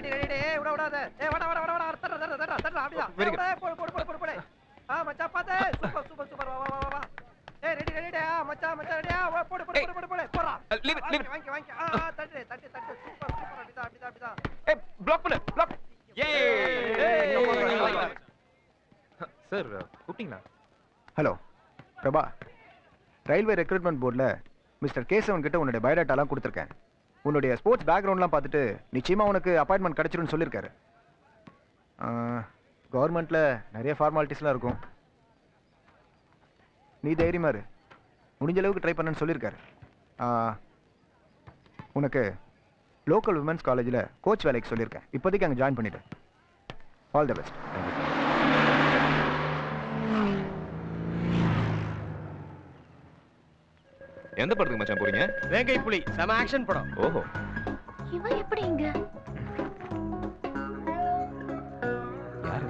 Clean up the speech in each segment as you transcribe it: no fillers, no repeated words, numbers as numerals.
Ready ready விட விடாத வட வட வட வட தட்ட அப்படிதான் போடு போடு மச்சான் பாத்து சூப்பர் சூப்பர் சூப்பர் வா வா வா ரெடி ரெடிடா மச்சான் ரெடியா போடு போறா வாங்கி தட்டு சூப்பர் சூப்பர் அப்படிதான் ப்ளாக் பண்ணு ப்ளாக் சார் கூப்பிட்டீங்களா? ஹலோ பிரபா, ரயில்வே ரெக்ரூட்மெண்ட் போர்டில் மிஸ்டர் கேசவன் கிட்ட உன்னுடைய பயோடாட்டாலாம் கொடுத்துருக்கேன். உன்னுடைய ஸ்போர்ட்ஸ் பேக்ரவுண்ட்லாம் பார்த்துட்டு நிச்சயமாக உனக்கு அப்பாயின்மெண்ட் கிடச்சிருன்னு சொல்லியிருக்காரு. கவர்மெண்ட்டில் நிறைய ஃபார்மாலிட்டிஸ்லாம் இருக்கும். நீ தைரியமா இரு, முடிஞ்ச அளவுக்கு ட்ரை பண்ணுன்னு சொல்லியிருக்காரு. உனக்கு லோக்கல் விமென்ஸ் காலேஜில் கோச் வேலைக்கு சொல்லியிருக்கேன். இப்போதைக்கு அங்கே ஜாயின் பண்ணிவிட்டு ஆல் தி பெஸ்ட். எந்த படத்துக்கு மச்சான் போறீங்க? வேங்கை புலி செம ஆக்ஷன் படம். ஓஹோ, இவன் எப்படி இங்க? யாரு?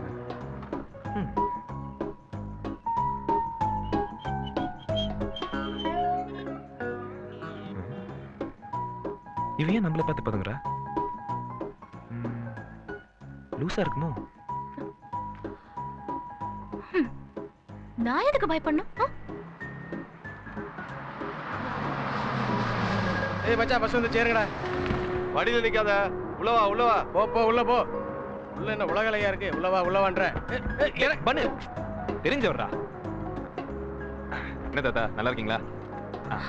இவன் ஏன் நம்மளை பார்த்து பதுங்குறா? லூசா இருக்குமோ? நான் எதுக்கு பயப்படணும்? ஏய் மச்சான் பஸ் வந்து சேருங்கடா. வடியில நிக்காத, உள்ளவா போ உள்ள போ. உள்ள என்ன உலகலையா இருக்கு? உள்ளவான்ற பண்ணு தெரிஞ்சவரா. என்ன தாத்தா நல்லா இருக்கீங்களா?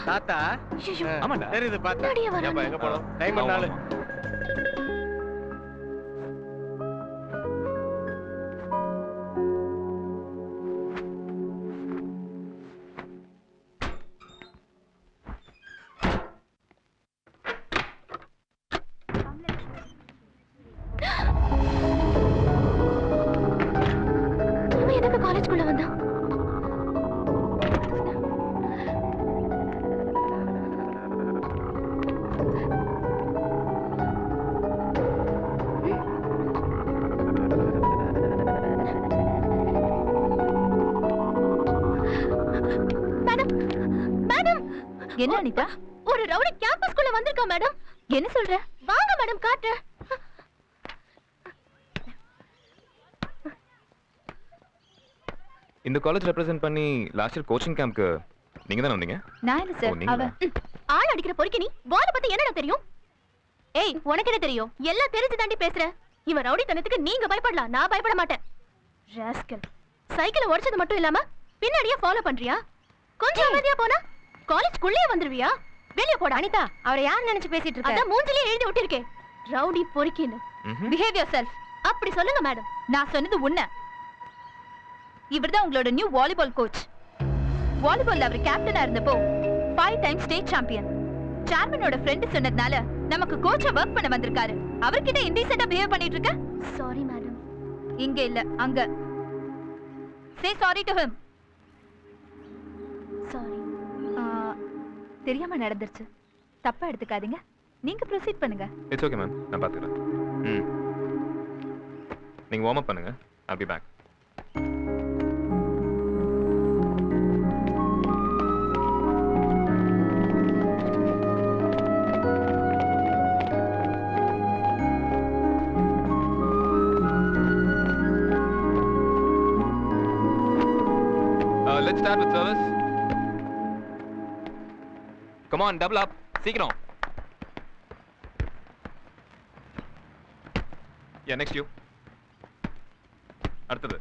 தாத்தா ஆமாடா தெரியுது பார்த்தா. ஏப்பா எங்க போறோம்? டைம் பண்ணால காலேஜ்குள்ள வந்தா என்ன அனிதா? ஒரு ரவுடி கேம்பஸ்குள்ள வந்திருக்கா மேடம். என்ன சொல்ற? வாங்க மேடம் காட்டுறேன். இந்த காலேஜ் ரெப்ரசன்ட் பண்ணி லாஸ்ட் இயர் கோச்சிங் கேம்ப்க்கு நீங்க தான வந்தீங்க? நான் இல்ல சார், அவ ஆள் அடிக்கிற பொறுக்கி. நீ வாள பத்தி என்னடா தெரியும்? ஏய் உனக்கு என்ன தெரியும்? எல்லாம் தெரிஞ்சு தாண்டி பேசுற. இவன் ரவுடி தனத்துக்கு நீங்க பயப்படலாம், நான் பயப்பட மாட்டேன். ராஸ்கல், சைக்கிளை உடைச்சது மட்டும் இல்லாம பின்னாடியே ஃபாலோ பண்றியா? கொஞ்சம் அமைதியா போனா காலேஜ்க்குள்ளே வந்துருவியா? வெளிய போடா. அனிதா, அவரை யார் நினைச்சு பேசிட்டு இருக்க? அதான் மூஞ்சிலே எழுதி ஒட்டிருக்கேன், ரவுடி பொறுக்கின்னு. Behave yourself. அப்படி சொல்லுங்க மேடம். நான் சொன்னது உண்மை. இவர்தான் உங்களோட நியூ வாலிபால் கோச். வாலிபால்ல அவர் கேப்டனா இருந்தப்போ 5 டைம்ஸ் ஸ்டேட் சாம்பியன். சேர்மனோட ஃப்ரெண்ட் சொன்னதுனால நமக்கு கோச்சா வர்க் பண்ண வந்திருக்காரு. அவர்கிட்ட இன்டீசென்ட்டா பிஹேவ் பண்ணிட்டு இருக்க? Sorry madam. இங்க இல்ல, அங்க. சே சாரி டு ஹிம். சாரி. தெரியாம நடந்துருச்சு, தப்பா எடுத்துக்காதீங்க. நீங்க ப்ரோசீட் பண்ணுங்க. இட்ஸ் ஓகே மேம், நான் பாத்துக்கிறேன். நீங்க வார்ம் அப் பண்ணுங்க. I'll be back. Let's start with service. Come on, double up. சீக்கிரம். Yeah, next you. அடுத்தது.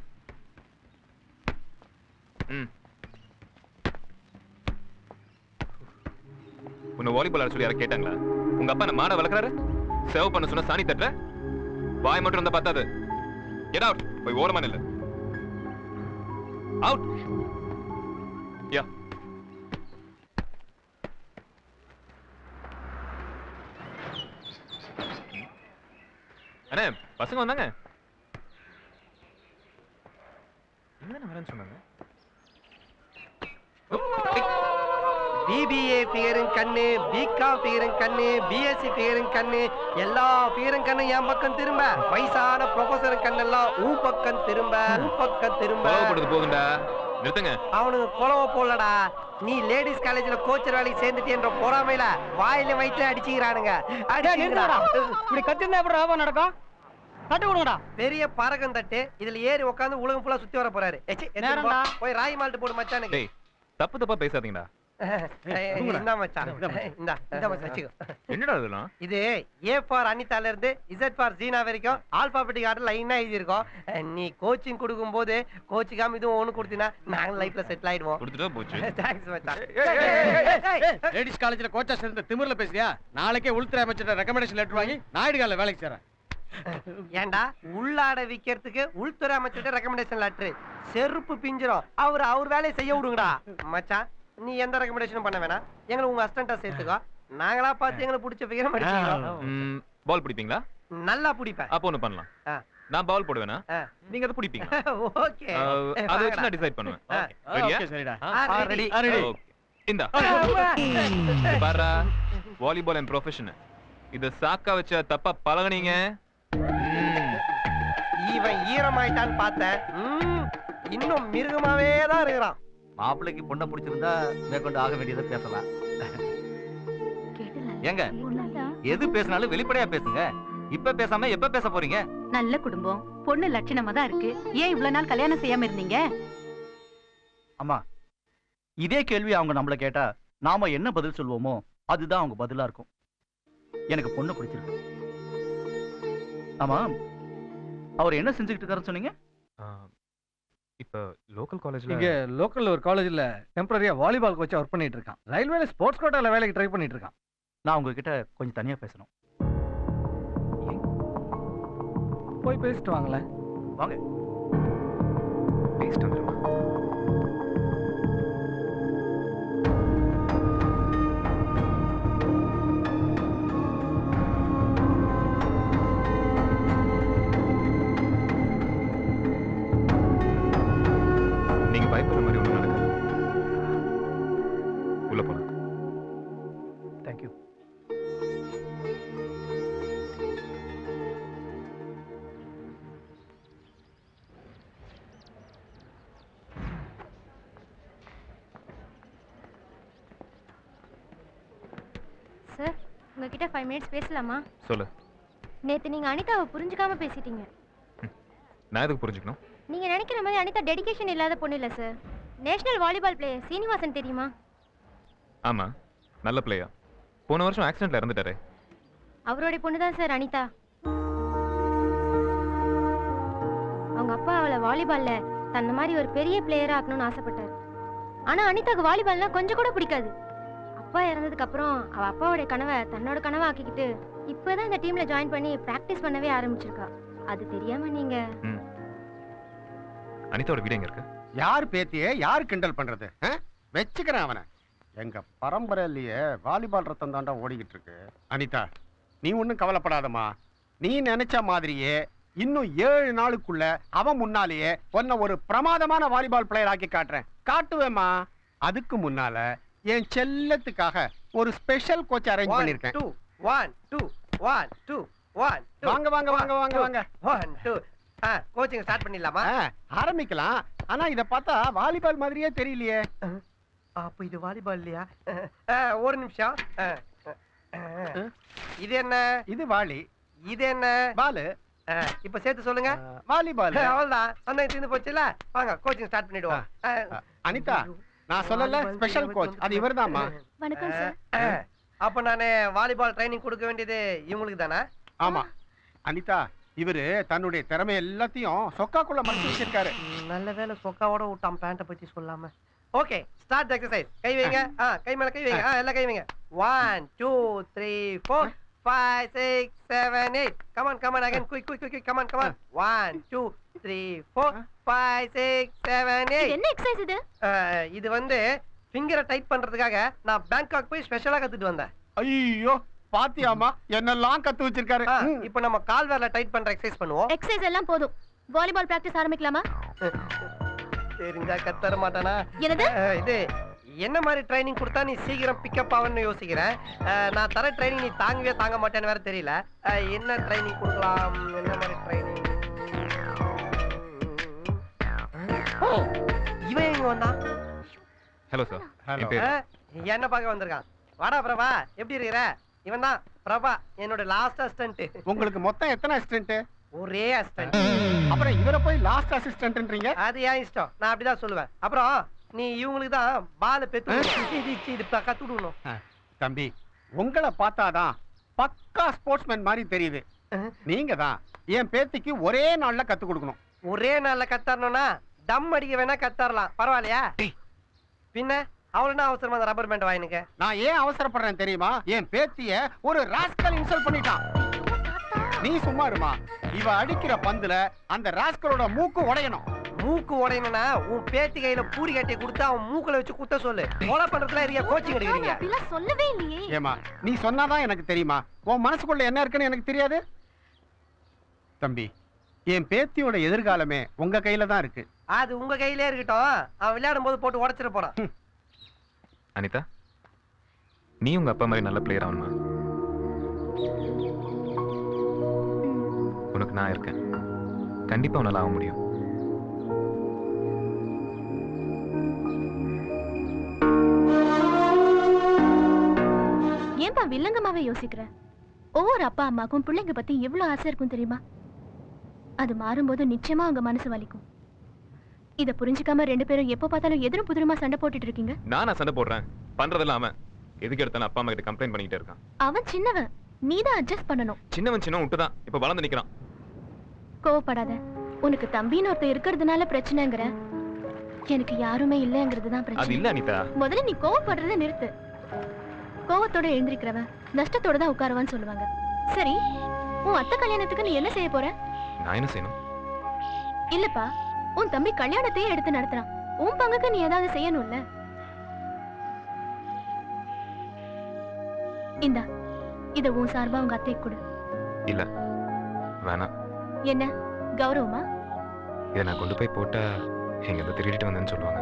உன்னை வாலிபால் ஆட சொல்லி யாரை கேட்டாங்களா? உங்க அப்பா என்ன மாட வளர்க்கறாரு? சேவ் பண்ண சொன்ன சாணி தட்டுற? வாய் மட்டும் இருந்தா பத்தாது. Get out. போய் ஓரமா நில்லு. Out. Yeah. அண்ணே, பசங்க வந்தாங்க. என்ன வரேன்னு சொன்னாங்க? பிபிஏ பிகரும் கண்ணு, பிகாம் பிகரும் கண்ணு, பிஎஸ்சி பிகரும் கண்ணு, எல்லா பிகரும் கண்ணு என் பக்கம் திரும்ப. வயசான ப்ரொஃபசர் கண்ணெல்லாம் உன் பக்கம் திரும்ப, உன் பக்கம் திரும்ப. கோவப்படுறது போதுண்டா, நிறுத்துங்க. அவனுக்கு கொலவ போடலடா. நீ லேடிஸ் காலேஜ்ல கோச்சர் வேலைக்கு சேர்ந்துட்டேன்ற பொறாமையில வாயில வயிற்று அடிச்சுக்கிறானுங்க. இப்படி கத்திருந்தா எப்படி ராபம் நடக்கும்? தட்டு கொடுங்கடா. பெரிய பறக்கும் தட்டு இதுல ஏறி உட்காந்து உலகம் ஃபுல்லா சுத்தி வர போறாரு. ஏச்சி, எடுத்துட்டு போ. நேரம்டா. போய் ராய் மால்ட் போடு மச்சானுக்கு. டேய் தப்பு தப்பா பேசாதீங்கடா. இந்தா மச்சான். இந்தா மச்சான் வச்சுக்கோ. என்னடா இதெல்லாம்? இது A ஃபார் அனிதால இருந்து Z ஃபார் ஜீனா வரைக்கும் ஆல்பாபெட்டிக் ஆர்டர் லைனா எழுதி இருக்கோம். நீ கோச்சிங் கொடுக்கும்போது கோச்சிக்காம இதுவும் ஒண்ணு கொடுத்தீனா நாங்க லைஃப்ல செட்டில் ஆயிடுவோம். கொடுத்துட்டா போச்சு. தேங்க்ஸ் மச்சான். லேடிஸ் காலேஜ்ல கோச்சா சேர்ந்த திமிர்ல பேசுறியா? நாளைக்கே உள்துறை அமைச்சர் ரெக்கமெண்டேஷன் லெட்டர் வாங்கி நாயுடுகால வேலைக்கு சேரேன். ஏண்டா உள்ளாட விக்கிறதுக்கு உள்துறை அமைச்சர்கிட்ட ரெக்கமெண்டேஷன் லெட்டர் செருப்பு பிஞ்சிரும். அவர் வேலையை செய்ய விடுங்கடா. மச்சான் நீ எந்த ரெக்கமெண்டேஷனும் பண்ண வேணாம். எங்களை உங்க அசிஸ்டண்டா சேர்த்துக்கோ. நாங்களா பார்த்து எங்களுக்கு பிடிச்ச ஃபிகர் அடிச்சுக்கிறோம். பால் பிடிப்பீங்களா? நல்லா பிடிப்பேன். அப்போ ஒண்ணு பண்ணலாம். நான் பால் போடுவேனா? நீங்க அதை பிடிப்பீங்க. ஓகே. அதை வச்சு நான் டிசைட் பண்ணுவேன். ரெடியா? ஓகே சரிடா. ரெடி. ஓகே. இந்தா. பாரா வாலிபால் அண்ட் ப்ரொஃபஷன். இத சாக்கா வச்ச தப்பா பழகுனீங்க. இவன் ஈரமாயிட்டான்னு பார்த்தேன். இன்னும் மிருகமாவே தான் இருக்கிறான். மாப்பிள்ளைக்கு பொண்ணை பிடிச்சிருந்தா மேற்கொண்டு ஆக வேண்டியதை பேசலாம். ஏங்க எது பேசினாலும் வெளிப்படையா பேசுங்க. இப்ப பேசாம எப்ப பேச போறீங்க? நல்ல குடும்பம், பொண்ணு லட்சணமா தான் இருக்கு. ஏன் இவ்வளவு நாள் கல்யாணம் செய்யாம இருந்தீங்க? அம்மா இதே கேள்வி அவங்க நம்மள கேட்டா நாம என்ன பதில் சொல்வோமோ அதுதான் அவங்க பதிலா இருக்கும். எனக்கு பொண்ணு பிடிச்சிருக்கு. ஆமா அவர் என்ன செஞ்சுக்கிட்டு இருக்காருன்னு சொன்னீங்க? இப்ப லோக்கல் காலேஜ்ல இங்க லோக்கல்ல ஒரு காலேஜ்ல டெம்பரரியா வாலிபால் கோச்சா ஒர்க் பண்ணிட்டு இருக்கான். ரயில்வேல ஸ்போர்ட்ஸ் கோட்டால வேலைக்கு ட்ரை பண்ணிட்டு இருக்கான். நான் உங்ககிட்ட கொஞ்சம் தனியா பேசணும். போய் பேசிட்டு வாங்களேன். வாங்க. பேசிட்டு வந்துருமா? நீங்க பயப்படுற மாதிரி ஒண்ணும் நடக்காது. உள்ள போலாம். தேங்க்யூ. சார் உங்ககிட்ட 5 மினிட்ஸ் பேசலாமா? சொல்லு. நேத்து நீங்க அனிதாவை புரிஞ்சுக்காம பேசிட்டீங்க. நான் எதுக்கு புரிஞ்சுக்கணும்? நீங்க நினைக்கிற மாதிரி அனிதா டெடிகேஷன் இல்லாத பொண்ணு இல்ல sir. National volleyball player Srinivasan தெரியுமா? ஆமா, நல்ல பிளேயர். போன வருஷம் ஆக்சிடென்ட்ல இறந்துட்டாரே. அவரோட பொண்ணு தான் சார் அனிதா. அவங்க அப்பா அவளை வாலிபால்ல தன்ன மாதிரி ஒரு பெரிய பிளேயரா ஆக்கணும்னு ஆசைப்பட்டாரு. ஆனா அனிதாக்கு வாலிபால்னா கொஞ்சம் கூட பிடிக்காது. அப்பா இறந்ததுக்கு அப்புறம் அவ அப்பாவோட கனவை தன்னோட கனவா ஆக்கிக்கிட்டு இப்பதான் இந்த டீம்ல ஜாயின் பண்ணி பிராக்டிஸ் பண்ணவே ஆரம்பிச்சிருக்கா. அது தெரியாம நீங்க அனிதாவோட வீடு எங்க இருக்கு? யார் பேத்தியே யார் கிண்டல் பண்றது? வச்சுக்கிறேன் அவனை. எங்க பரம்பரையிலேயே வாலிபால் ரத்தம் தாண்டா ஓடிக்கிட்டு இருக்கு. அனிதா நீ ஒன்றும் கவலைப்படாதம்மா. நீ நினைச்ச மாதிரியே இன்னும் 7 நாளுக்குள்ள அவன் முன்னாலேயே உன்னை ஒரு பிரமாதமான வாலிபால் பிளேயர் ஆக்கி காட்டுறேன். காட்டுவேம்மா. அதுக்கு முன்னால என் செல்லத்துக்காக ஒரு ஸ்பெஷல் கோச் அரேஞ்ச் பண்ணிருக்கேன். 1 2 1 2 1 வாங்க வாங்க வாங்க வாங்க வாங்க 1 2 கோச்சிங் ஸ்டார்ட் பண்ணிடலாமா? ஆரம்பிக்கலாம். ஆனா இத பார்த்தா வாலிபால் மாதிரியே தெரியலையே. அப்ப இது வாலிபால் இல்லையா? ஒரு நிமிஷம். இது என்ன? இது வாலி. இது என்ன? பால். இப்ப சேர்த்து சொல்லுங்க. வாலிபால். அவ்வளவுதான். சந்தேகம் தீர்ந்து போச்சுல. வாங்க கோச்சிங் ஸ்டார்ட் பண்ணிடுவோம். அனிதா நான் சொல்லல ஸ்பெஷல் கோச் அது இவர்தாம்மா. வணக்கம் சார். அப்ப நானே வாலிபால் ட்ரைனிங் கொடுக்க வேண்டியது இவங்களுக்கு தானே? ஆமா அனிதா இவரு தன்னுடைய திறமை எல்லாத்தையும் சொக்காக்குள்ள மறைச்சு வச்சிருக்காரு. நல்ல வேளை சொக்காவோட விட்டான் பேண்ட பத்தி சொல்லாம. Okay start exercise. கை வைங்க. கை மேல கை வைங்க. எல்லாம் கை வைங்க. 1 2 3 4 5 6 7 8 come on again quick come on 1 2 3 4 5 6 7 8 என்ன எக்ஸர்சைஸ் இது? இது வந்து ஃபிங்கரை டைட் பண்றதுக்காக நான் பேங்காக் போய் ஸ்பெஷலா கத்துட்டு வந்தேன். ஐயோ பாத்தியாமா என்னெல்லாம் கத்து வச்சிருக்காரு. இப்போ நம்ம கால் விரல டைட் பண்ற எக்ஸர்சைஸ் பண்ணுவோம். எக்ஸர்சைஸ் எல்லாம் போதும். வாலிபால் பிராக்டிஸ் ஆரம்பிக்கலாமா? தெரிஞ்சா கத்தற மாட்டானா? என்னது? இது என்ன மாதிரி ட்ரைனிங் கொடுத்தா நீ சீக்கிரம் பிக்கப் ஆவன்னு யோசிக்கிறேன். நான் தர ட்ரைனிங் நீ தாங்கவே தாங்க மாட்டேன்னு வேற தெரியல. என்ன ட்ரைனிங் கொடுக்கலாம்? என்ன மாதிரி ட்ரைனிங்? இவன் எங்க வந்தான்? Hello sir. என்ன பார்க்க வந்திருக்கான்? வாடா பிரபா, எப்படி இருக்கிற? இவன் தான் பிரபா, என்னோட லாஸ்ட் அசிஸ்டன்ட். உங்களுக்கு மொத்தம் எத்தனை அசிஸ்டன்ட்? ஒரே அசிஸ்டன்ட். அப்புறம் இவரை போய் லாஸ்ட் அசிஸ்டன்ட்ன்றீங்க? அது ஏன் இஷ்டம், நான் அப்படிதான் சொல்லுவேன். அப்புறம் நீ இவங்களுக்கு தான் பால பெத்து இது கத்து விடணும். தம்பி, உங்களை பார்த்தாதான் பக்கா ஸ்போர்ட்ஸ்மேன் மாதிரி தெரியுது. நீங்க தான் என் பேத்திக்கு ஒரே நாள்ல கத்து கொடுக்கணும். ஒரே நாள்ல கத்தாரணும்னா தம் அடிக்க வேணா கத்தாரலாம், பரவாயில்லையா? பின்ன அவளுனா அவசரமா அந்த ரப்பர் பேண்ட் வாங்கினுக்க. நான் ஏன் அவசரப்படுறேன் தெரியுமா? என் பேத்திய ஒரு ராஸ்கல் இன்சல்ட் பண்ணிட்டான். நீ சும்மா இருமா. இவ அடிக்கிற பந்துல அந்த ராஸ்கலோட மூக்கு உடையணும். மூக்கு உடையணும்னா உன் பேத்தி கையில பூரி கட்டி கொடுத்து அவன் மூக்குல வச்சு குத்த சொல்லு. கொலை பண்றதுல இருக்க கோச்சிங் எடுக்கிறீங்க. அப்படிலாம் சொல்லவே இல்லையே. ஏமா, நீ சொன்னாதான் எனக்கு தெரியுமா? உன் மனசுக்குள்ள என்ன இருக்குன்னு எனக்கு தெரியாது. தம்பி, என் பேத்தியோட எதிர்காலமே உங்க கையில தான் இருக்கு. அது உங்க கையிலே இருக்கட்டும், அவன் விளையாடும் போது போட்டு உடைச்சிட போறான். அனிதா, நீ உங்க அப்பா மாதிரி நல்ல பிளேயர் ஆகணுமா? உனக்கு நான் இருக்கேன். கண்டிப்பா உன்னால ஆக முடியும். ஏன்பா வில்லங்கமாவே யோசிக்கிற? ஒவ்வொரு அப்பா அம்மாக்கும் பிள்ளைங்க பத்தி எவ்வளவு ஆசை இருக்கும் தெரியுமா? அது மாறும்போது நிச்சயமா அவங்க மனசு வலிக்கும். இத புரிஞ்சுக்காம ரெண்டு பேரும் எப்ப பார்த்தாலும் எதிரும் புதிருமா சண்டை போட்டுட்டு இருக்கீங்க. நானா சண்டை போடுறேன்? பண்றதெல்லாம் அவன். எதுக்கு எடுத்தாலும் அப்பா அம்மா கிட்ட கம்ப்ளைண்ட் பண்ணிட்டே இருக்கான். அவன் சின்னவன், நீதான் அட்ஜஸ்ட் பண்ணணும். சின்னவன் விட்டுதான் இப்ப வளர்ந்து நிக்கிறான். கோவப்படாத. உனக்கு தம்பின்னு ஒருத்தர் இருக்கிறதுனால பிரச்சனைங்கிற, எனக்கு யாருமே இல்லங்கிறது தான் அது பிரச்சனை. இல்ல அனிதா. முதல்ல நீ கோவப்படுறத நிறுத்து. கோவத்தோட எழுந்திருக்கிறவன் நஷ்டத்தோட தான் உட்காருவான்னு சொல்லுவாங்க. சரி, உன் அத்தை கல்யாணத்துக்கு நீ என்ன செய்ய போற? நான் என்ன செய்யணும்? இல்லப்பா, உன் தம்பி கல்யாணத்தையே எடுத்து நடத்துறான். உன் பங்குக்கு நீ ஏதாவது செய்யணும்ல. இந்தா, இத உன் சார்பா உங்க அத்தை கொடு. இல்ல, வேணாம். என்ன கௌரவமா? இதை நான் கொண்டு போய் போட்டா எங்க திருடிட்டு வந்தேன்னு சொல்லுவாங்க.